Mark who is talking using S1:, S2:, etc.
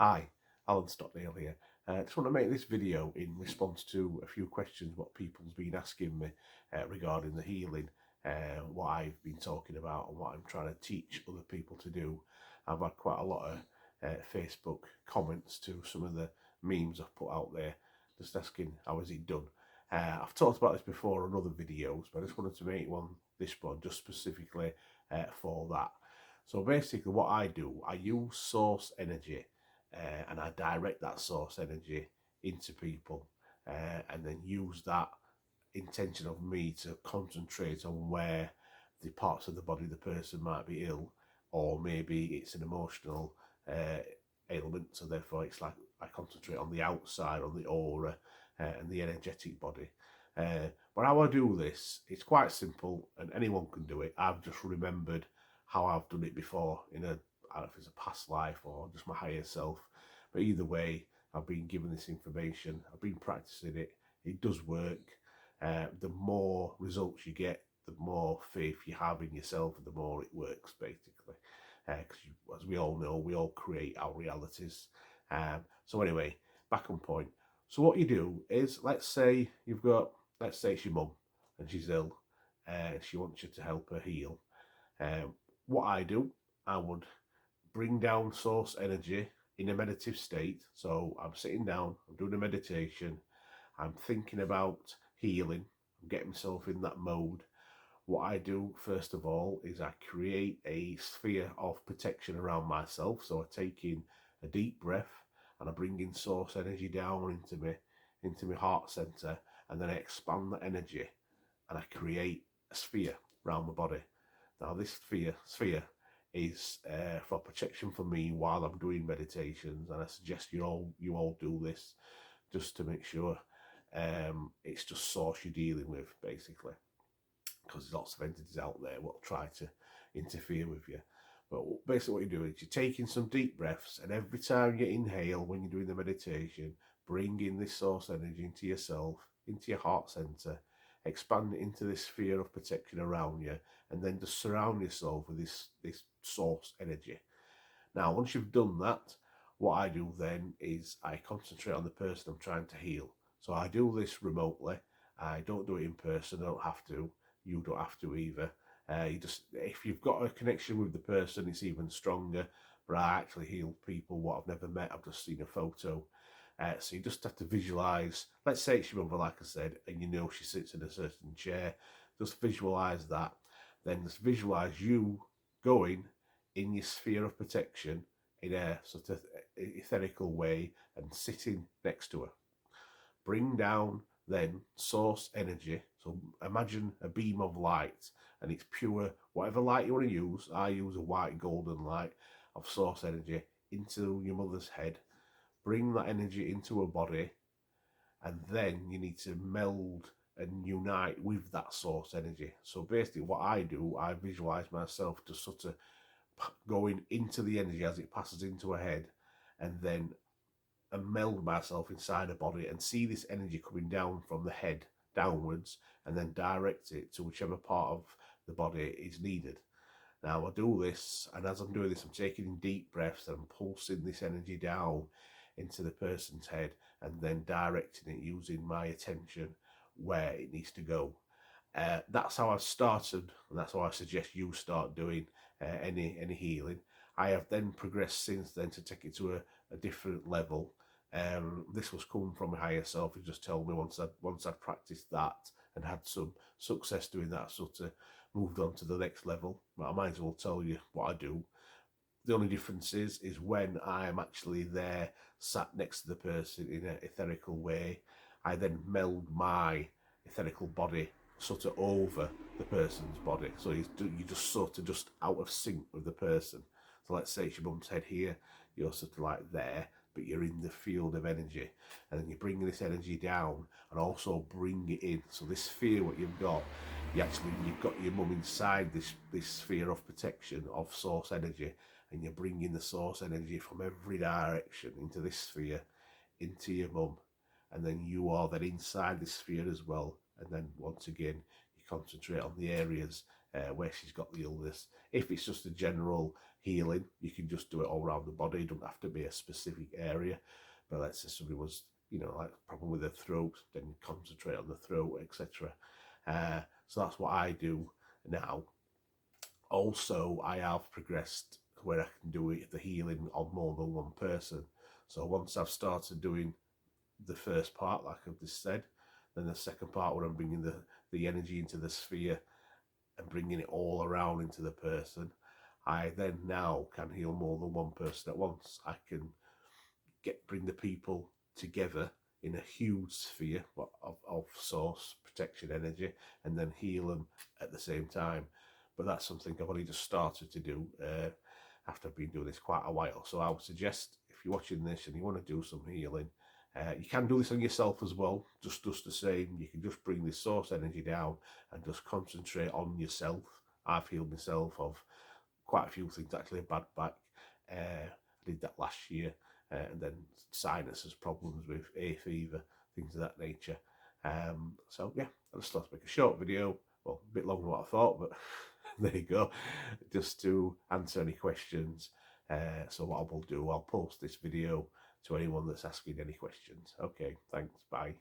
S1: Hi, Alan Stockdale here. I just want to make this video in response to a few questions what people's been asking me regarding the healing, what I've been talking about and what I'm trying to teach other people to do. I've had quite a lot of Facebook comments to some of the memes I've put out there, just asking how is it done. I've talked about this before on other videos, but I just wanted to make this one just specifically for that. So basically what I do, I use source energy and I direct that source energy into people and then use that intention of me to concentrate on where the parts of the body the person might be ill, or maybe it's an emotional ailment, so therefore it's like I concentrate on the outside, on the aura and the energetic body. But how I do this, it's quite simple and anyone can do it. I've just remembered how I've done it before in a, I don't know if it's a past life or just my higher self. But either way, I've been given this information, I've been practicing it, it does work. The more results you get, the more faith you have in yourself, the more it works, basically. Because as we all know, we all create our realities. So anyway, back on point. So what you do is, let's say it's your mum and she's ill, and she wants you to help her heal. What I do, I would bring down source energy in a meditative state. So I'm sitting down, I'm doing a meditation, I'm thinking about healing, I'm getting myself in that mode. What I do first of all is I create a sphere of protection around myself. So I take in a deep breath and I bring in source energy down into my heart center, and then I expand that energy and I create a sphere around my body. Now this sphere is for protection for me while I'm doing meditations, and I suggest you all do this just to make sure it's just source you're dealing with, basically, because there's lots of entities out there will try to interfere with you. But basically what you do is you're taking some deep breaths, and every time you inhale when you're doing the meditation, bring in this source energy into yourself, into your heart center, expand it into this sphere of protection around you, and then just surround yourself with this source energy. Now, once you've done that, what I do then is I concentrate on the person I'm trying to heal. So I do this remotely. I don't do it in person. I don't have to. You don't have to either. If you've got a connection with the person, it's even stronger. But I actually heal people what I've never met. I've just seen a photo. So you just have to visualize. Let's say it's your mother, like I said, and you know she sits in a certain chair. Just visualize that. Then just visualize you going in your sphere of protection in a sort of etherical way and sitting next to her. Bring down then source energy. So imagine a beam of light, and it's pure, whatever light you want to use. I use a white golden light of source energy into your mother's head. Bring that energy into her body, and then you need to meld and unite with that source energy. So basically what I do, I visualize myself just sort of going into the energy as it passes into her head, and then meld myself inside her body and see this energy coming down from the head downwards, and then direct it to whichever part of the body is needed. Now I do this, and as I'm doing this, I'm taking in deep breaths and I'm pulsing this energy down into the person's head, and then directing it using my attention where it needs to go. That's how I started, and that's how I suggest you start doing any healing. I have then progressed since then to take it to a different level. This was coming from my higher self. He just told me once I'd practiced that and had some success doing that, sort of moved on to the next level. But I might as well tell you what I do. The only difference is when I'm actually there, sat next to the person in an etherical way, I then meld my etherical body sort of over the person's body. So you just sort of just out of sync with the person. So let's say it's your mum's head here, you're sort of like there, but you're in the field of energy, and then you bring this energy down and also bring it in. So this sphere, what you've got your mum inside this sphere of protection of source energy, and you're bringing the source energy from every direction into this sphere, into your mum, and then you are then inside this sphere as well. And then once again, you concentrate on the areas where she's got the illness. If it's just a general healing. You can just do it all around the body. It doesn't have to be a specific area. But let's say somebody was, you know, like a problem with their throat, then concentrate on the throat, etc. So that's what I do now. Also, I have progressed where I can do the healing on more than one person. So once I've started doing the first part, like I've just said, then the second part where I'm bringing the energy into the sphere and bringing it all around into the person, I then now can heal more than one person at once. I can bring the people together in a huge sphere of source protection energy, and then heal them at the same time. But that's something I've only just started to do after I've been doing this quite a while. So I would suggest, if you're watching this and you want to do some healing, you can do this on yourself as well, just the same. You can just bring this source energy down and just concentrate on yourself. I've healed myself of quite a few things, actually. A bad back, I did that last year, and then sinuses, problems with hay fever, things of that nature. So yeah, I just thought to make a short video, well, a bit longer than what I thought, but there you go, just to answer any questions. So what I will do, I'll post this video to anyone that's asking any questions. Okay, thanks, bye.